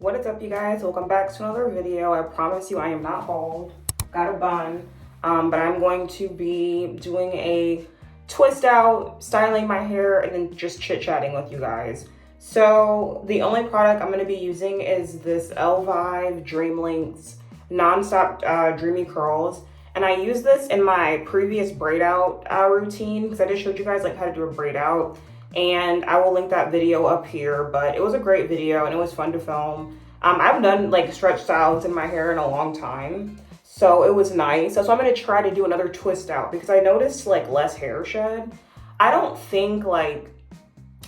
What is up, you guys? Welcome back to another video. I promise you I am not bald. Got a bun. But I'm going to be doing a twist out, styling my hair, and then just chit-chatting with you guys. So the only product I'm going to be using is this Elvive Dream Links Nonstop Dreamy Curls. And I used this in my previous braid out routine because I just showed you guys like how to do a braid out. And I will link that video up here, but it was a great video and it was fun to film. I've done like stretch styles in my hair in a long time, so it was nice. So I'm gonna try to do another twist out because I noticed like less hair shed. I don't think like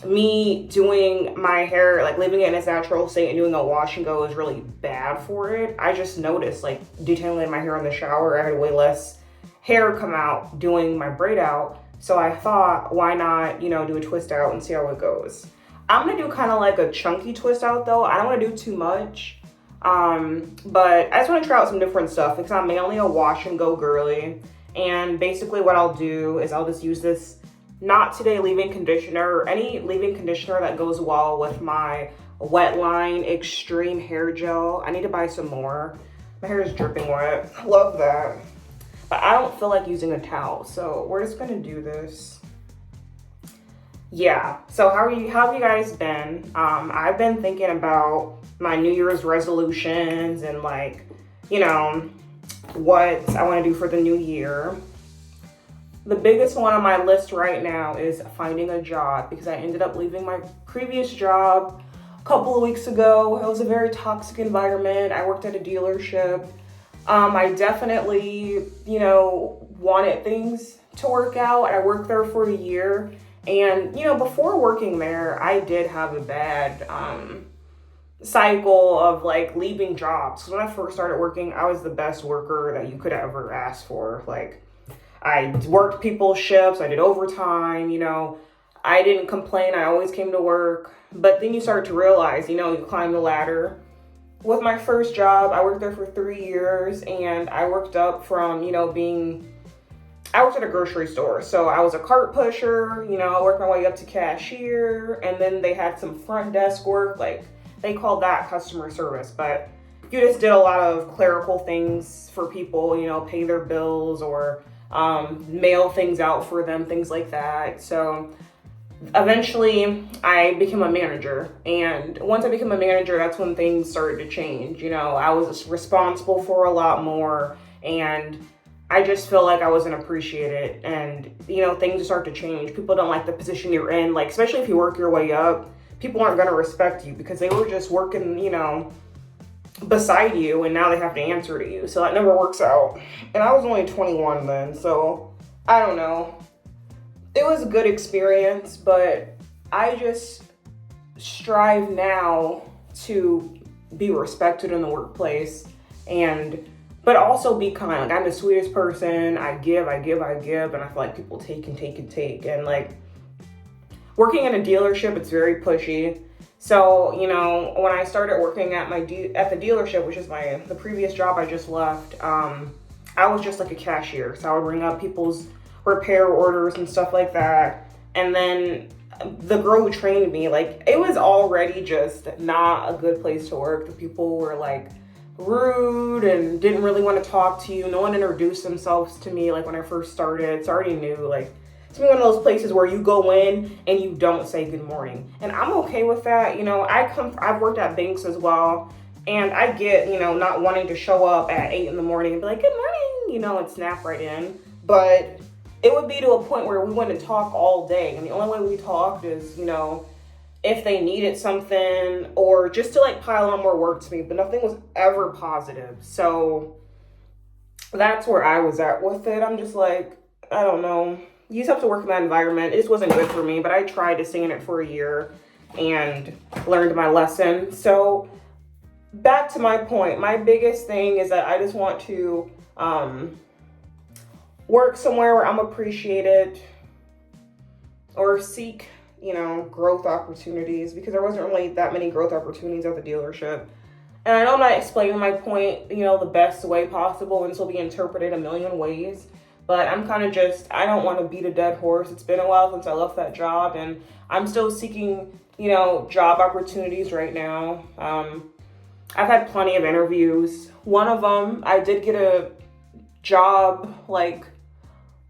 me doing my hair, like leaving it in its natural state and doing a wash and go is really bad for it. I just noticed like detangling my hair in the shower, I had way less hair come out doing my braid out. So I thought, why not, do a twist out and see how it goes. I'm gonna do kind of like a chunky twist out though. I don't wanna do too much. But I just wanna try out some different stuff because I'm mainly a wash and go girly. And basically what I'll do is I'll just use this Not Today leave-in conditioner or any leave-in conditioner that goes well with my Wetline Extreme Hair Gel. I need to buy some more. My hair is dripping wet. Love that. But I don't feel like using a towel, so we're just gonna do this. Yeah, so how have you guys been? I've been thinking about my New Year's resolutions and like, what I wanna do for the new year. The biggest one on my list right now is finding a job because I ended up leaving my previous job a couple of weeks ago. It was a very toxic environment. I worked at a dealership. I definitely, wanted things to work out. I worked there for a year. And, before working there, I did have a bad cycle of like leaving jobs. 'Cause when I first started working, I was the best worker that you could ever ask for. Like, I worked people's shifts, I did overtime, I didn't complain. I always came to work. But then you start to realize, you climb the ladder. With my first job, I worked there for 3 years and I worked up from, I worked at a grocery store. So I was a cart pusher, I worked my way up to cashier, and then they had some front desk work, like they called that customer service, but you just did a lot of clerical things for people, pay their bills or mail things out for them, things like that. So eventually I became a manager, and once I became a manager, that's when things started to change. I was responsible for a lot more, and I just feel like I wasn't appreciated, and things start to change. People don't like the position you're in, like especially if you work your way up, people aren't going to respect you because they were just working beside you, and now they have to answer to you, so that never works out. And I was only 21 then, so I don't know. It was a good experience, but I just strive now to be respected in the workplace but also be kind. Like, I'm the sweetest person. I give, and I feel like people take and take and take. And like working in a dealership, it's very pushy. So, when I started working at at the dealership, which is the previous job I just left, I was just like a cashier. So I would ring up people's repair orders and stuff like that. And then the girl who trained me, like, it was already just not a good place to work. The people were like rude and didn't really want to talk to you. No one introduced themselves to me like when I first started. So I already knew, like, it's one of those places where you go in and you don't say good morning. And I'm okay with that. I've worked at banks as well. And I get, not wanting to show up at 8 in the morning and be like, good morning, and snap right in. But it would be to a point where we wouldn't talk all day. And the only way we talked is, if they needed something or just to like pile on more work to me, but nothing was ever positive. So that's where I was at with it. I'm just like, I don't know. You just have to work in that environment. It just wasn't good for me, but I tried to stay in it for a year and learned my lesson. So back to my point, my biggest thing is that I just want to work somewhere where I'm appreciated or seek, growth opportunities, because there wasn't really that many growth opportunities at the dealership. And I know I'm not explaining my point, the best way possible, and this will be interpreted a million ways. But I'm kind of I don't want to beat a dead horse. It's been a while since I left that job, and I'm still seeking, job opportunities right now. I've had plenty of interviews. One of them, I did get a job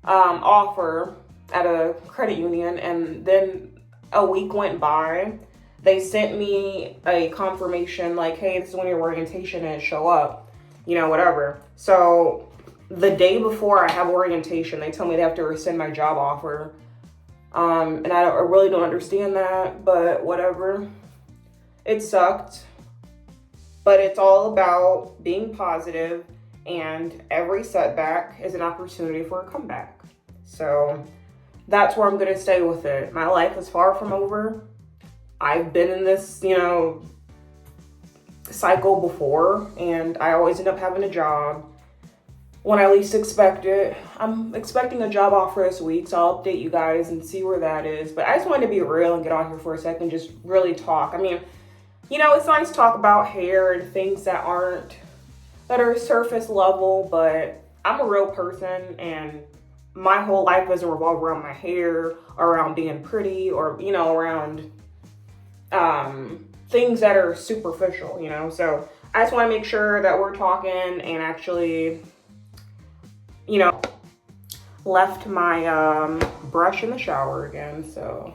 offer at a credit union, and then a week went by. They sent me a confirmation like, hey, this is when your orientation is, show up, whatever. So the day before I have orientation, they tell me they have to rescind my job offer. And I really don't understand that, but whatever. It sucked. But it's all about being positive, and every setback is an opportunity for a comeback. So that's where I'm going to stay with it. My life is far from over. I've been in this, cycle before, and I always end up having a job when I least expect it. I'm expecting a job offer this week, so I'll update you guys and see where that is. But I just wanted to be real and get on here for a second, just really talk. I mean, it's nice to talk about hair and things that are surface level, but I'm a real person, and my whole life doesn't revolve around my hair, around being pretty, or, around things that are superficial, So I just want to make sure that we're talking and actually, left my brush in the shower again. So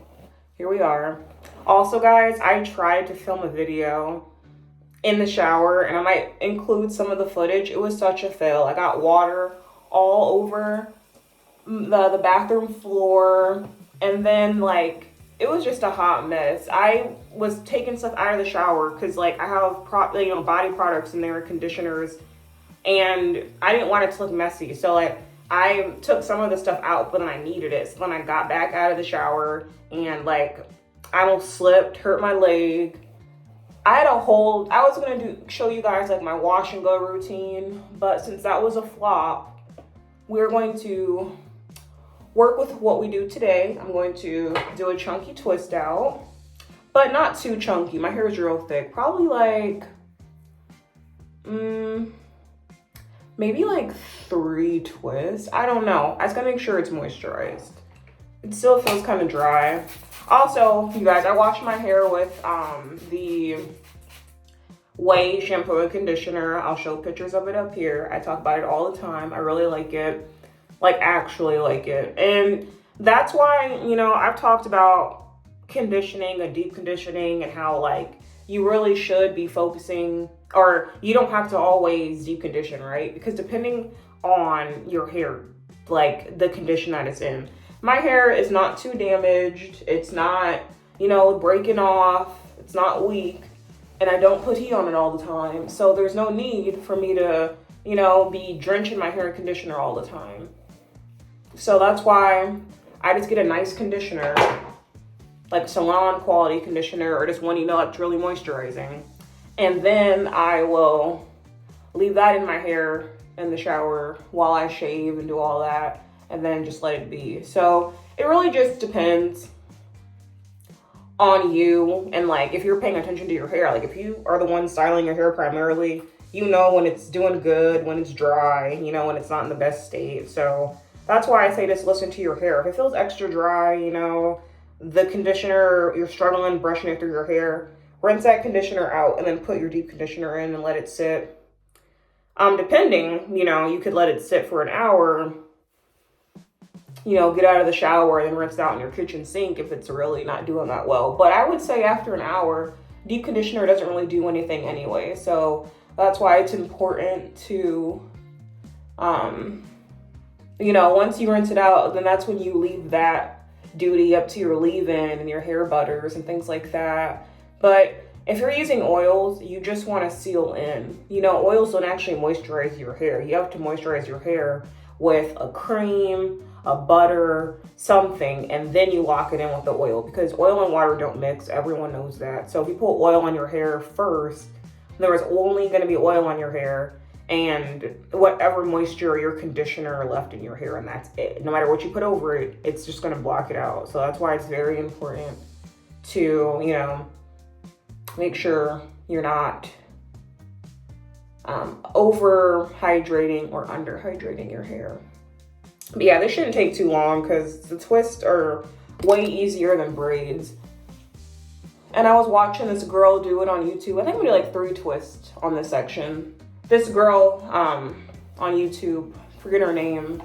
here we are. Also, guys, I tried to film a video in the shower, and I might include some of the footage. It was such a fail. I got water all over the bathroom floor, and then it was just a hot mess. I was taking stuff out of the shower because I have body products in there, conditioners, and I didn't want it to look messy. So I took some of the stuff out, but then I needed it. So then I got back out of the shower, and I almost slipped, hurt my leg. I was gonna show you guys my wash and go routine, but since that was a flop, we're going to work with what we do today. I'm going to do a chunky twist out, but not too chunky. My hair is real thick, probably maybe 3 twists. I don't know. I just gotta make sure it's moisturized. It still feels kind of dry. Also, you guys, I wash my hair with the Way shampoo and conditioner. I'll show pictures of it up here. I talk about it all the time. I really like it. Actually like it. And that's why, I've talked about conditioning and deep conditioning, and how you really should be focusing, or you don't have to always deep condition, right? Because depending on your hair, the condition that it's in. My hair is not too damaged. It's not, breaking off. It's not weak. And I don't put heat on it all the time. So there's no need for me to, be drenching my hair in conditioner all the time. So that's why I just get a nice conditioner, salon quality conditioner, or just one, that's really moisturizing. And then I will leave that in my hair in the shower while I shave and do all that, and then just let it be. So it really just depends on you, and if you're paying attention to your hair, if you are the one styling your hair primarily, when it's doing good, when it's dry, when it's not in the best state. So that's why I say just listen to your hair. If it feels extra dry, the conditioner, you're struggling brushing it through your hair, rinse that conditioner out and then put your deep conditioner in and let it sit. Depending, you could let it sit for an hour, get out of the shower and then rinse it out in your kitchen sink if it's really not doing that well. But I would say after an hour, deep conditioner doesn't really do anything anyway. So that's why it's important to, once you rinse it out, then that's when you leave that duty up to your leave-in and your hair butters and things like that. But if you're using oils, you just want to seal in. Oils don't actually moisturize your hair. You have to moisturize your hair with a cream, a butter, something, and then you lock it in with the oil, because oil and water don't mix. Everyone knows that. So if you put oil on your hair first, there is only going to be oil on your hair and whatever moisture your conditioner left in your hair, and that's it. No matter what you put over it, it's just going to block it out. So that's why it's very important to, make sure you're not over hydrating or under hydrating your hair. But yeah, this shouldn't take too long because the twists are way easier than braids. And I was watching this girl do it on YouTube. I think we did like 3 twists on this section. This girl on YouTube, forget her name,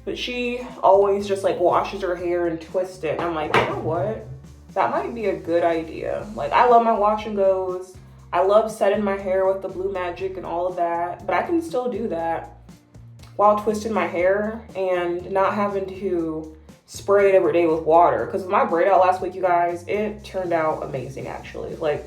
but she always just like washes her hair and twists it. And I'm like, you know what? That might be a good idea. Like, I love my wash and goes. I love setting my hair with the Blue Magic and all of that, but I can still do that while twisting my hair and not having to spray it every day with water. Because with my braid out last week, you guys, it turned out amazing actually. Like,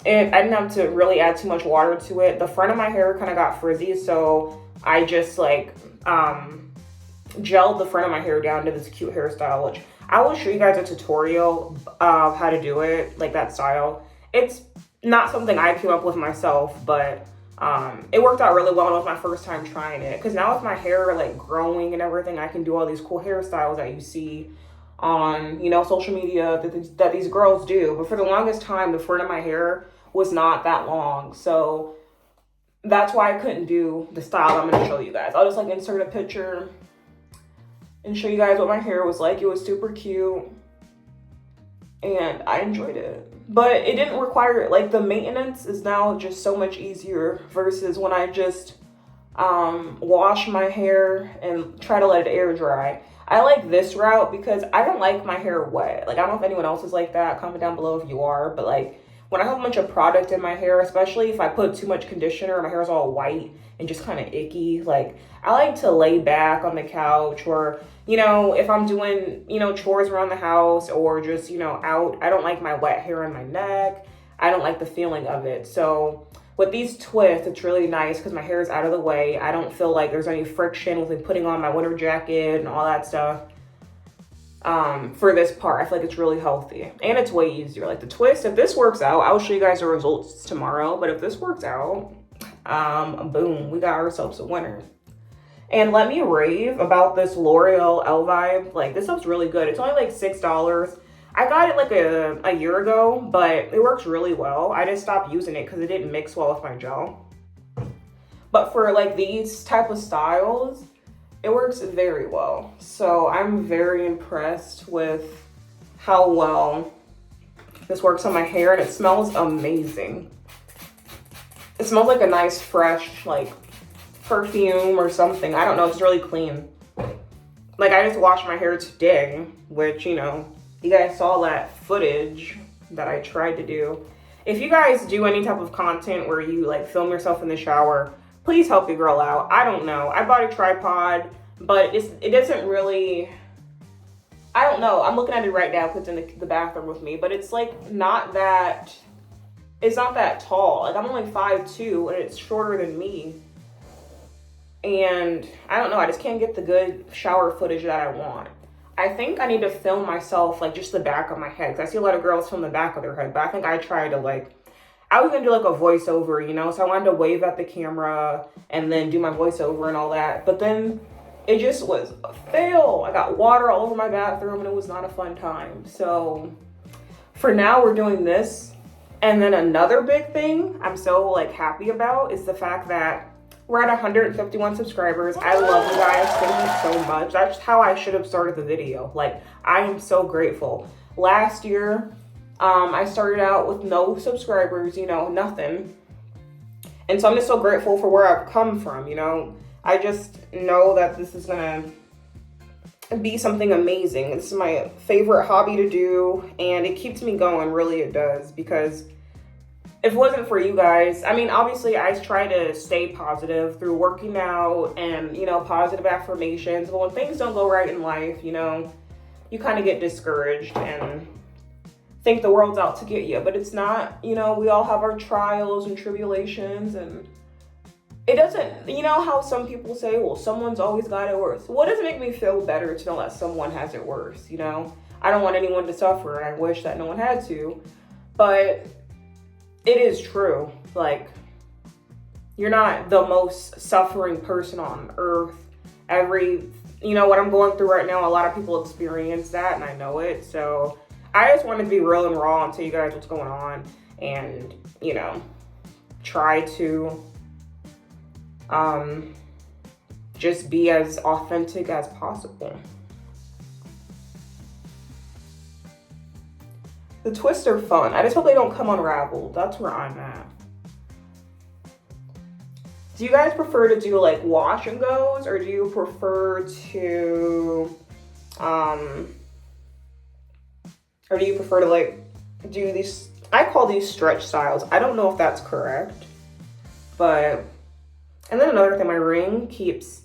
I didn't have to really add too much water to it. The front of my hair kind of got frizzy, so I just like gelled the front of my hair down to this cute hairstyle, which I will show you guys a tutorial of how to do it, like that style. It's not something I came up with myself, but it worked out really well, and it was my first time trying it. Because now with my hair like growing and everything, I can do all these cool hairstyles that you see on, you know, social media that these girls do. But for the longest time, the front of my hair was not that long, so that's why I couldn't do the style I'm going to show you guys. I'll just like insert a picture and show you guys what my hair was like. It was super cute and I enjoyed it, but it didn't require, like, the maintenance is now just so much easier versus when I just wash my hair and try to let it air dry. I like this route because I don't like my hair wet. Like, I don't know if anyone else is like that. Comment down below if you are, but like, when I have a bunch of product in my hair, especially if I put too much conditioner, my hair is all white and just kind of icky. Like, I like to lay back on the couch, or, you know, if I'm doing, you know, chores around the house or just, you know, out, I don't like my wet hair on my neck. I don't like the feeling of it. So with these twists, it's really nice because my hair is out of the way. I don't feel like there's any friction with like putting on my winter jacket and all that stuff. For this part, I feel like it's really healthy and it's way easier. Like the twist, if this works out, I'll show you guys the results tomorrow, but if this works out, boom, we got ourselves a winner. And let me rave about this L'Oreal L Vibe. Like, this stuff's really good. It's only like $6. I got it like a year ago, but it works really well. I just stopped using it because it didn't mix well with my gel. But for like these type of styles, it works very well. So I'm very impressed with how well this works on my hair, and it smells amazing. It smells like a nice fresh like perfume or something. I don't know, it's really clean. Like, I just washed my hair today, which, you know, you guys saw that footage that I tried to do. If you guys do any type of content where you like film yourself in the shower, please help your girl out. I don't know. I bought a tripod, but it doesn't really, I don't know. I'm looking at it right now because it's in the bathroom with me, but it's like it's not that tall. Like, I'm only 5'2" and it's shorter than me. And I don't know, I just can't get the good shower footage that I want. I think I need to film myself, like, just the back of my head. Because I see a lot of girls film the back of their head. But I think I tried to, like, I was going to do, like, a voiceover, you know? So I wanted to wave at the camera and then do my voiceover and all that. But then it just was a fail. I got water all over my bathroom and it was not a fun time. So for now, we're doing this. And then another big thing I'm so, like, happy about is the fact that we're at 151 subscribers. I love you guys. Thank you so much. That's how I should have started the video. Like, I am so grateful. Last year, I started out with no subscribers, you know, nothing. And so I'm just so grateful for where I've come from, you know. I just know that this is gonna be something amazing. This is my favorite hobby to do, and it keeps me going, really it does, because if it wasn't for you guys, I mean, obviously I try to stay positive through working out and, you know, positive affirmations. But when things don't go right in life, you know, you kind of get discouraged and think the world's out to get you. But it's not, you know, we all have our trials and tribulations, and it doesn't, you know how some people say, well, someone's always got it worse. What does it make me feel better to know that someone has it worse, you know? I don't want anyone to suffer. I wish that no one had to. But it is true. Like, you're not the most suffering person on earth. You know, what I'm going through right now, a lot of people experience that, and I know it. So I just want to be real and raw and tell you guys what's going on, and, you know, try to just be as authentic as possible. The twists are fun. I just hope they don't come unraveled. That's where I'm at. Do you guys prefer to do like wash and goes, or do you prefer to, or do you prefer to like do these, I call these stretch styles. I don't know if that's correct, but, and then another thing, my ring keeps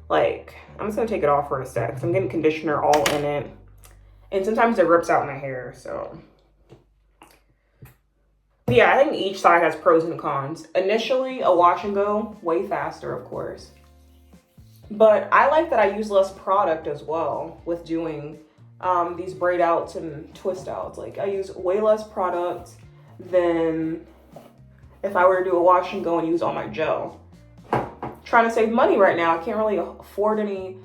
like, I'm just gonna take it off for a sec because I'm getting conditioner all in it. And sometimes it rips out my hair, so. Yeah, I think each side has pros and cons. Initially, a wash and go, way faster, of course. But I like that I use less product as well with doing these braid outs and twist outs. Like, I use way less product than if I were to do a wash and go and use all my gel. Trying to save money right now. I can't really afford any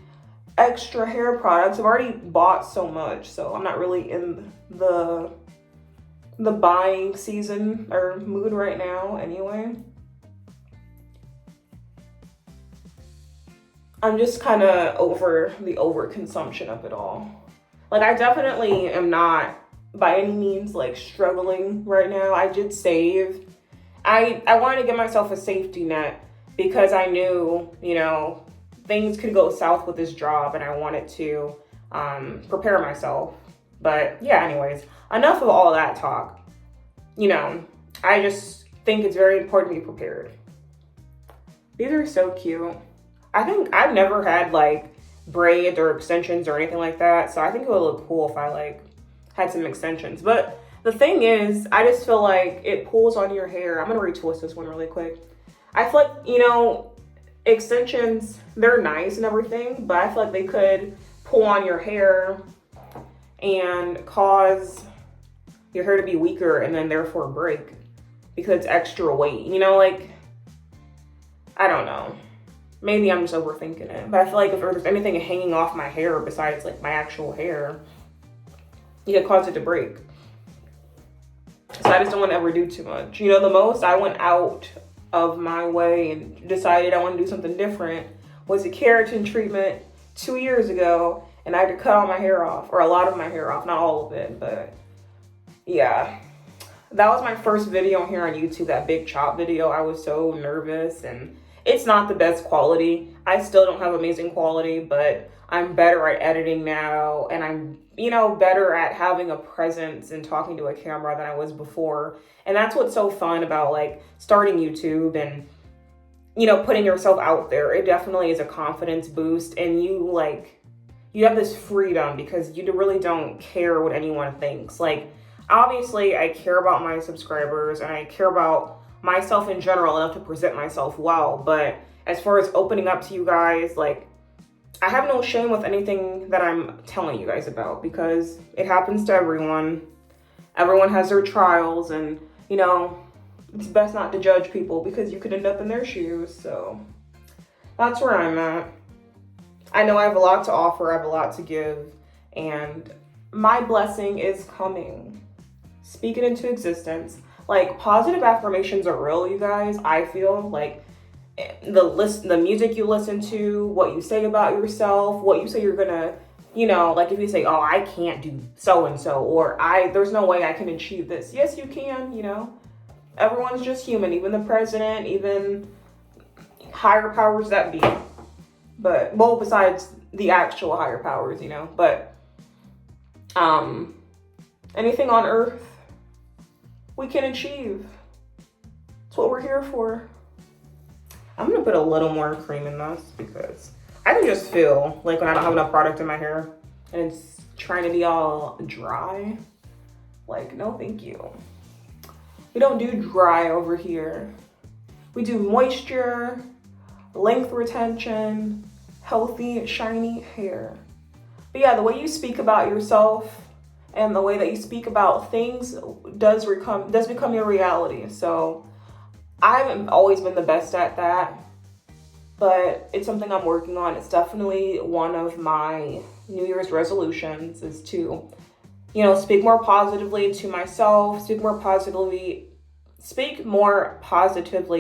extra hair products. I've already bought so much, so I'm not really in the buying season or mood right now anyway. I'm just kind of over the overconsumption of it all. Like, I definitely am not by any means like struggling right now. I did save. I wanted to give myself a safety net because I knew, you know, things could go south with this job and I wanted to prepare myself. But yeah, anyways, enough of all that talk. You know, I just think it's very important to be prepared. These are so cute. I think I've never had like braids or extensions or anything like that. So I think it would look cool if I like had some extensions. But the thing is, I just feel like it pulls on your hair. I'm gonna retwist this one really quick. I feel like, you know, extensions, they're nice and everything, but I feel like they could pull on your hair and cause your hair to be weaker and then therefore break because it's extra weight. You know, like, I don't know. Maybe I'm just overthinking it. But I feel like if there's anything hanging off my hair besides like my actual hair, you could cause it to break. So I just don't want to ever do too much. You know, the most I went out of my way and decided I want to do something different was a keratin treatment 2 years ago, and I had to cut all my hair off, or a lot of my hair off, not all of it, but yeah. That was my first video here on YouTube, that big chop video. I was so nervous, and it's not the best quality. I still don't have amazing quality, but I'm better at editing now, and I'm, you know, better at having a presence and talking to a camera than I was before. And that's what's so fun about like starting YouTube and, you know, putting yourself out there. It definitely is a confidence boost, and you have this freedom because you really don't care what anyone thinks. Like, obviously I care about my subscribers and I care about myself in general enough to present myself well, but as far as opening up to you guys, like, I have no shame with anything that I'm telling you guys about because it happens to everyone. Everyone has their trials, and, you know, it's best not to judge people because you could end up in their shoes. So that's where I'm at. I know I have a lot to offer, I have a lot to give, and my blessing is coming. Speak it into existence. Like, positive affirmations are real, you guys. I feel like the music you listen to, what you say about yourself, what you say you're gonna, you know, like if you say, oh, I can't do so-and-so, or there's no way I can achieve this. Yes, you can, you know. Everyone's just human, even the president, even higher powers that be. But, well, besides the actual higher powers, you know, but anything on earth we can achieve. That's what we're here for. I'm gonna put a little more cream in this because I can just feel like when I don't have enough product in my hair and it's trying to be all dry, like, no thank you. We don't do dry over here. We do moisture, length retention, healthy, shiny hair. But yeah, the way you speak about yourself and the way that you speak about things does become your reality. So I haven't always been the best at that, but it's something I'm working on. It's definitely one of my New Year's resolutions is to, you know, speak more positively to myself, speak more positively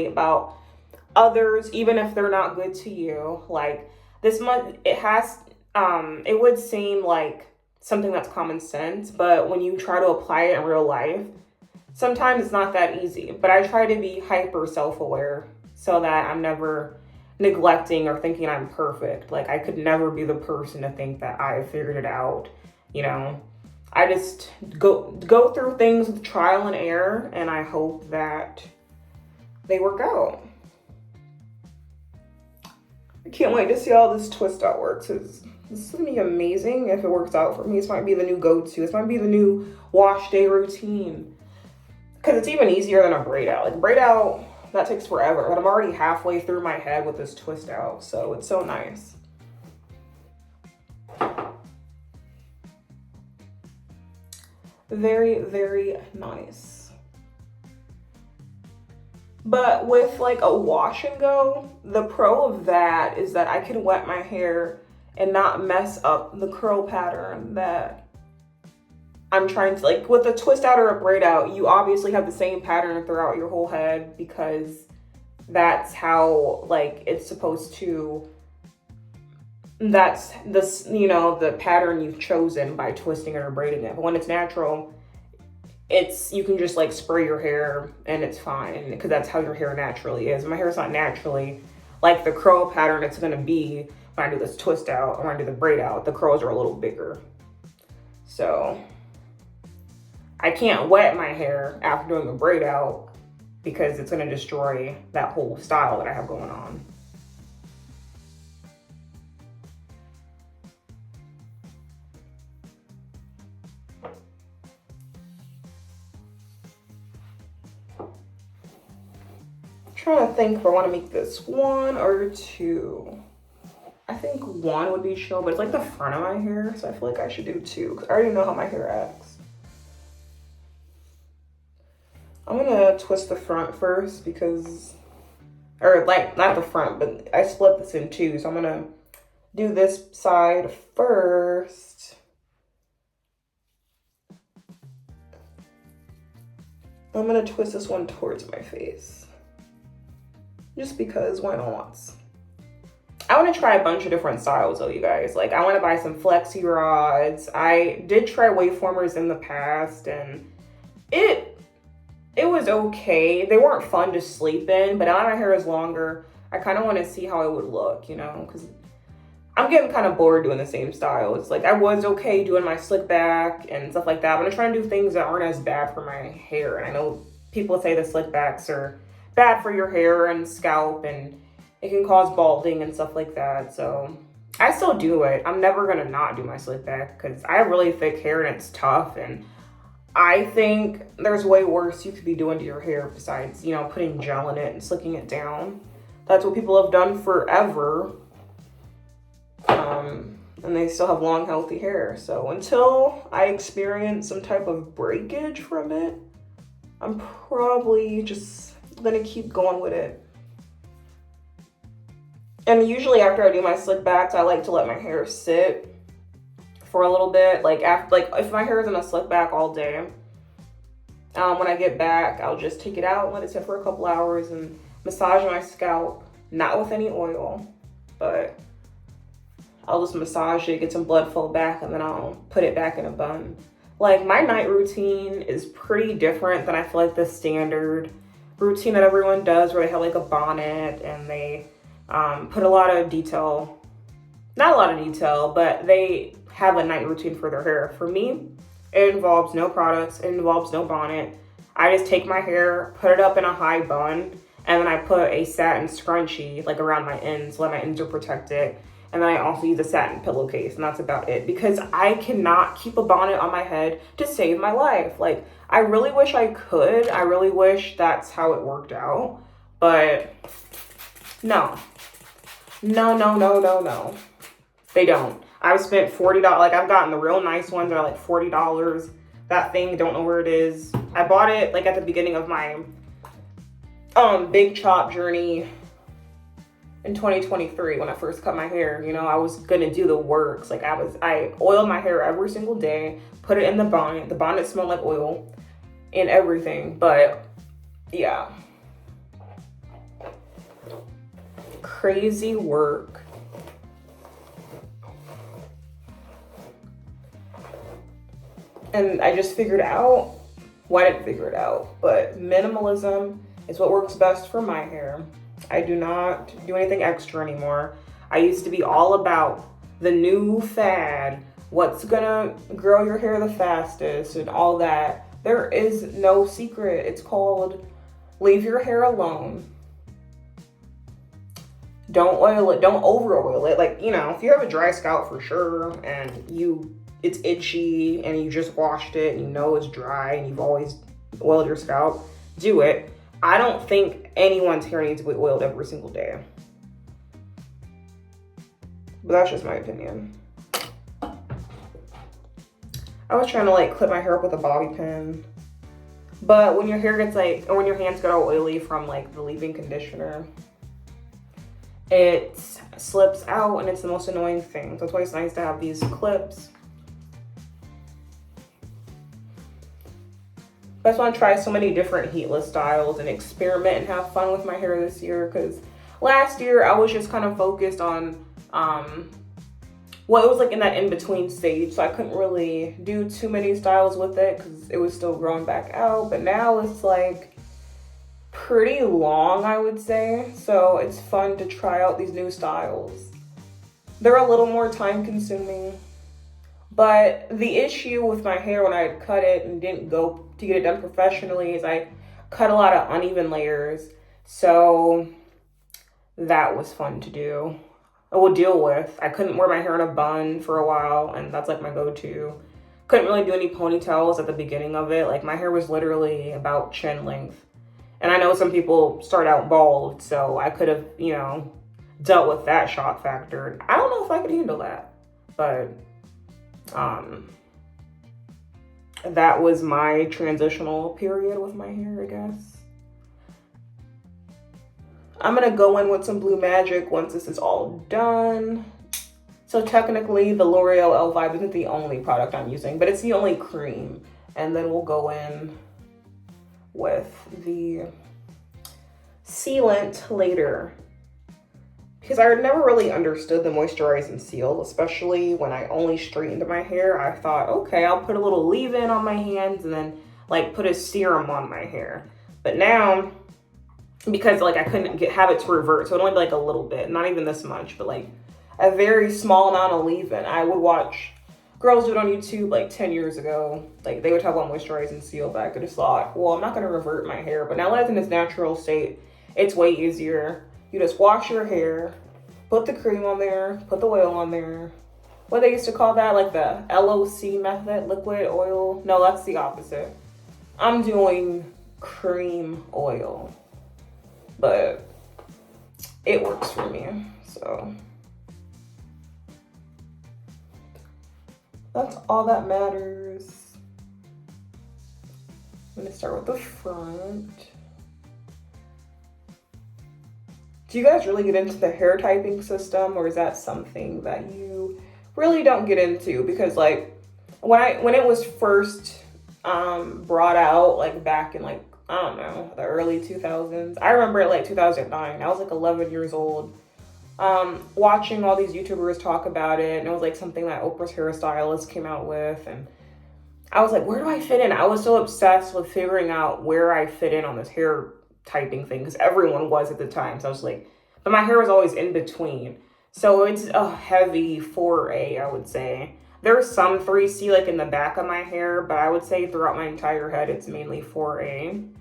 about others, even if they're not good to you. Like this month, it would seem like something that's common sense, but when you try to apply it in real life, sometimes it's not that easy. But I try to be hyper self-aware so that I'm never neglecting or thinking I'm perfect. Like, I could never be the person to think that I figured it out, you know. I just go through things with trial and error, and I hope that they work out. I can't wait to see how this twist out works. This is gonna be amazing if it works out for me. This might be the new go-to. This might be the new wash day routine. Because it's even easier than a braid out. Like, braid out, that takes forever. But I'm already halfway through my head with this twist out. So it's so nice. Very, very nice. But with like a wash and go, the pro of that is that I can wet my hair and not mess up the curl pattern that I'm trying to, like, with a twist out or a braid out, you obviously have the same pattern throughout your whole head because that's how, like, it's supposed to, that's this, you know, the pattern you've chosen by twisting it or braiding it. But when it's natural, you can just like spray your hair and it's fine because that's how your hair naturally is. My hair is not naturally like the curl pattern it's gonna be when I do this twist out or when I do the braid out. The curls are a little bigger. So I can't wet my hair after doing a braid out because it's gonna destroy that whole style that I have going on. Trying to think if I want to make this 1 or 2. I think 1 would be chill, but it's like the front of my hair, so I feel like I should do 2 because I already know how my hair acts. I'm gonna twist the front first because, or like not the front, but I split this in 2, so I'm gonna do this side first. I'm gonna twist this one towards my face. Just because, why not? I want to try a bunch of different styles though, you guys. Like, I want to buy some flexi rods. I did try waveformers in the past and it was okay. They weren't fun to sleep in, but now my hair is longer, I kind of want to see how it would look, you know, because I'm getting kind of bored doing the same style. It's like I was okay doing my slick back and stuff like that, but I'm trying to do things that aren't as bad for my hair. And I know people say the slick backs are bad for your hair and scalp and it can cause balding and stuff like that. So I still do it. I'm never gonna not do my slick back because I have really thick hair and it's tough, and I think there's way worse you could be doing to your hair besides, you know, putting gel in it and slicking it down. That's what people have done forever. And they still have long, healthy hair. So until I experience some type of breakage from it, I'm probably just gonna keep going with it. And usually after I do my slick backs, I like to let my hair sit for a little bit. Like after, like if my hair is in a slick back all day, when I get back, I'll just take it out and let it sit for a couple hours and massage my scalp, not with any oil, but I'll just massage it, get some blood flow back, and then I'll put it back in a bun. Like, my night routine is pretty different than I feel like the standard routine that everyone does, where they have like a bonnet and they put a lot of detail, not a lot of detail, but they have a night routine for their hair. For me, it involves no products, it involves no bonnet. I just take my hair, put it up in a high bun, and then I put a satin scrunchie like around my ends, so that my ends are protected. And then I also use a satin pillowcase, and that's about it. Because I cannot keep a bonnet on my head to save my life. Like, I really wish I could. I really wish that's how it worked out. But no. No. They don't. I've spent $40. Like, I've gotten the real nice ones that are like $40. That thing, don't know where it is. I bought it like at the beginning of my big chop journey in 2023 when I first cut my hair. You know, I was gonna do the works. Like, I oiled my hair every single day, put it in the bonnet. The bonnet smelled like oil and everything, but yeah. Crazy work. And I just figured out, well, I didn't figure it out, but minimalism is what works best for my hair. I do not do anything extra anymore. I used to be all about the new fad, what's gonna grow your hair the fastest and all that. There is no secret. It's called leave your hair alone. Don't oil it, don't over oil it. Like, you know, if you have a dry scalp for sure and it's itchy and you just washed it and you know it's dry and you've always oiled your scalp, do it. I don't think anyone's hair needs to be oiled every single day. But that's just my opinion. I was trying to like clip my hair up with a bobby pin. But when your hair gets like, or when your hands get all oily from like the leave-in conditioner, it slips out and it's the most annoying thing. So that's why it's nice to have these clips. I just want to try so many different heatless styles and experiment and have fun with my hair this year, because last year I was just kind of focused on, well, it was like in that in-between stage, so I couldn't really do too many styles with it because it was still growing back out. But now it's like pretty long, I would say. So it's fun to try out these new styles. They're a little more time consuming. But the issue with my hair when I cut it and didn't go to get it done professionally is I cut a lot of uneven layers. So that was fun to do. I will deal with. I couldn't wear my hair in a bun for a while, and that's like my go-to. Couldn't really do any ponytails at the beginning of it. Like my hair was literally about chin length. And I know some people start out bald, so I could have, you know, dealt with that shock factor. I don't know if I could handle that, but that was my transitional period with my hair, I guess. I'm gonna go in with some Blue Magic once this is all done. So technically the L'Oreal El Vibe isn't the only product I'm using, but it's the only cream. And then we'll go in with the sealant later. Because I never really understood the moisturize and seal, especially when I only straightened my hair. I thought, okay, I'll put a little leave-in on my hands and then like put a serum on my hair. But now, because like I couldn't have it to revert, so it only be like a little bit, not even this much, but like a very small amount of leave-in. I would watch girls do it on YouTube like 10 years ago. Like they would talk about moisturize and seal, but I could have thought, well, I'm not gonna revert my hair. But now that it's in its natural state, it's way easier. You just wash your hair, put the cream on there, put the oil on there. What they used to call that, like the LOC method, liquid oil. No, that's the opposite. I'm doing cream oil, but it works for me, so. That's all that matters. I'm gonna start with the front. Do you guys really get into the hair typing system, or is that something that you really don't get into? Because like when it was first brought out, like back in like, I don't know, the early 2000s. I remember it like 2009. I was like 11 years old. Watching all these YouTubers talk about it, and it was like something that Oprah's hairstylist came out with, and I was like, where do I fit in? I was so obsessed with figuring out where I fit in on this hair typing thing, because everyone was at the time. So I was like, but my hair was always in between. So it's a heavy 4A, I would say. There's some 3C like in the back of my hair, but I would say throughout my entire head, it's mainly 4A.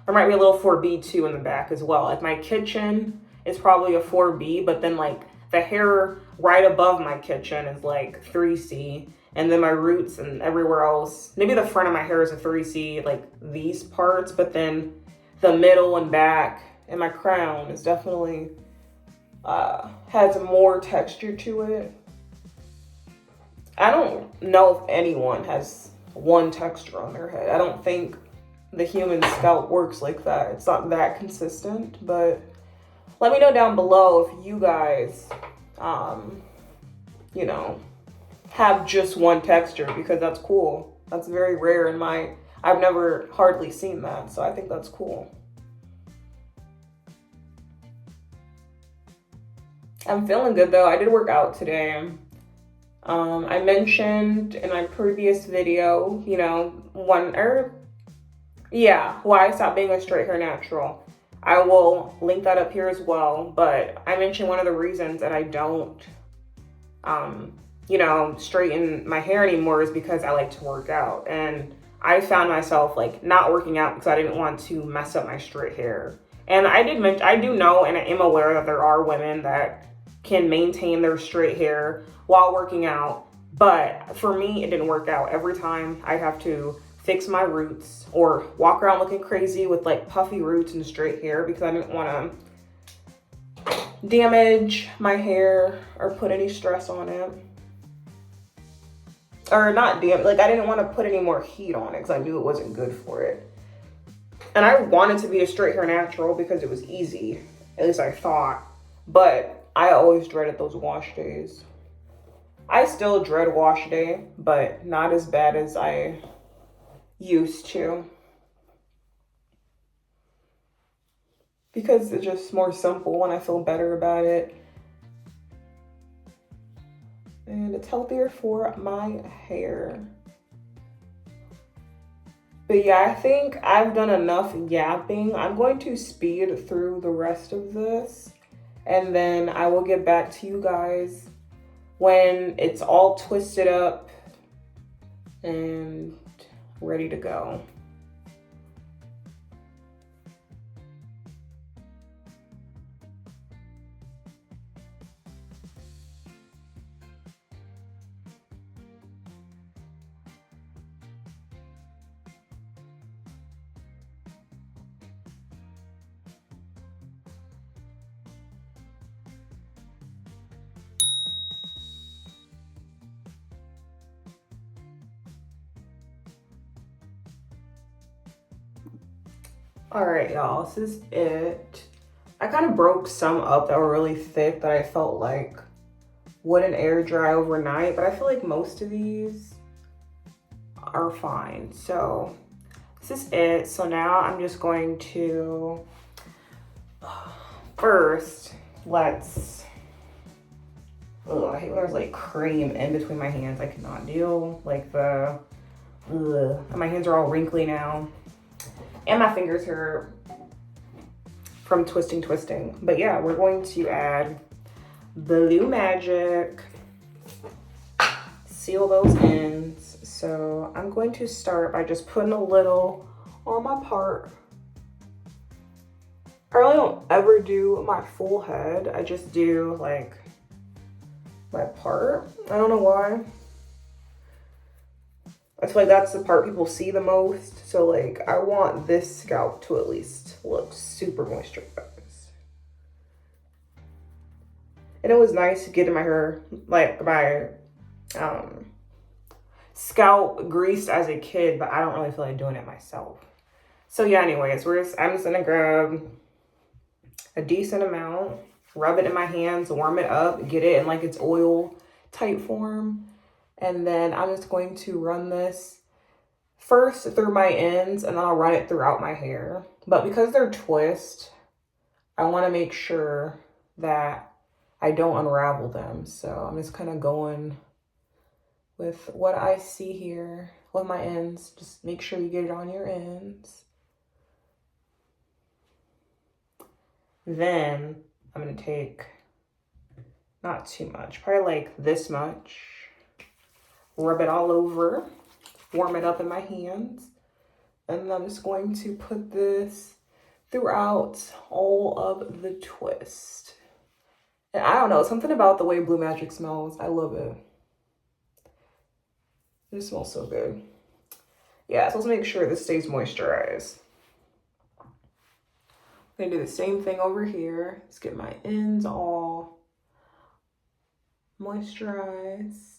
There might be a little 4B too in the back as well. Like my kitchen is probably a 4B, but then like the hair right above my kitchen is like 3C. And then my roots and everywhere else, maybe the front of my hair is a 3C, like these parts, but then the middle and back and my crown is definitely, has more texture to it. I don't know if anyone has one texture on their head. I don't think the human scalp works like that. It's not that consistent, but let me know down below if you guys, you know, have just one texture, because that's cool. That's very rare in I've never hardly seen that, so I think that's cool. I'm feeling good though. I did work out today. I mentioned in my previous video, you know, why I stopped being a straight hair natural. I will link that up here as well, but I mentioned one of the reasons that I don't, you know, straighten my hair anymore is because I like to work out. And I found myself like not working out because I didn't want to mess up my straight hair. And I do know and I am aware that there are women that can maintain their straight hair while working out. But for me, it didn't work out. Every time I'd have to fix my roots or walk around looking crazy with like puffy roots and straight hair because I didn't want to damage my hair or put any stress on it. Or not damage, like I didn't want to put any more heat on it because I knew it wasn't good for it. And I wanted to be a straight hair natural because it was easy, at least I thought. But I always dreaded those wash days. I still dread wash day, but not as bad as I used to. Because it's just more simple and I feel better about it. And it's healthier for my hair. But yeah, I think I've done enough yapping. I'm going to speed through the rest of this. And then I will get back to you guys when it's all twisted up and ready to go. All right, y'all, this is it. I kind of broke some up that were really thick that I felt like wouldn't air dry overnight, but I feel like most of these are fine. So this is it. So now I'm just going to, first, let's, I hate when there's like cream in between my hands. I cannot deal, like my hands are all wrinkly now. And my fingers hurt from twisting. But yeah, we're going to add Blue Magic, seal those ends. So I'm going to start by just putting a little on my part. I really don't ever do my full head. I just do like my part. I don't know why. I feel like that's the part people see the most. So like I want this scalp to at least look super moisturized. And it was nice getting my hair, like my scalp greased as a kid, but I don't really feel like doing it myself. So yeah, anyways, I'm just gonna grab a decent amount, rub it in my hands, warm it up, get it in like its oil type form. And then I'm just going to run this first through my ends and then I'll run it throughout my hair. But because they're twist, I want to make sure that I don't unravel them. So I'm just kind of going with what I see here with my ends. Just make sure you get it on your ends. Then I'm going to take not too much, probably like this much. Rub it all over, warm it up in my hands, and I'm just going to put this throughout all of the twist. And I don't know, something about the way Blue Magic smells. I love it. It smells so good. Yeah, so let's make sure this stays moisturized. I'm gonna do the same thing over here. Let's get my ends all moisturized.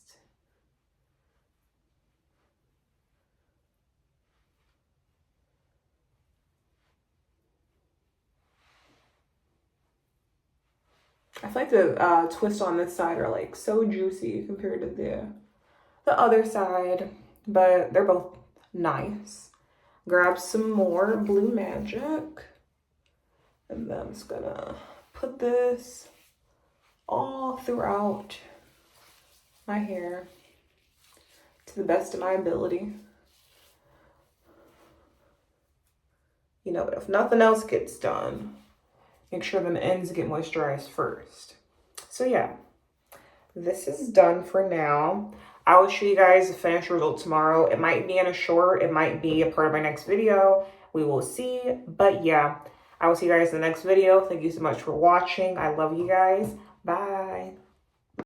I feel like the twists on this side are like so juicy compared to the other side, but they're both nice. Grab some more Blue Magic, and then I'm just gonna put this all throughout my hair to the best of my ability. You know, but if nothing else gets done, make sure them ends get moisturized first. So yeah, this is done for now. I will show you guys the finished result tomorrow. It might be in a short, it might be a part of my next video. We will see. But yeah, I will see you guys in the next video. Thank you so much for watching. I love you guys. Bye.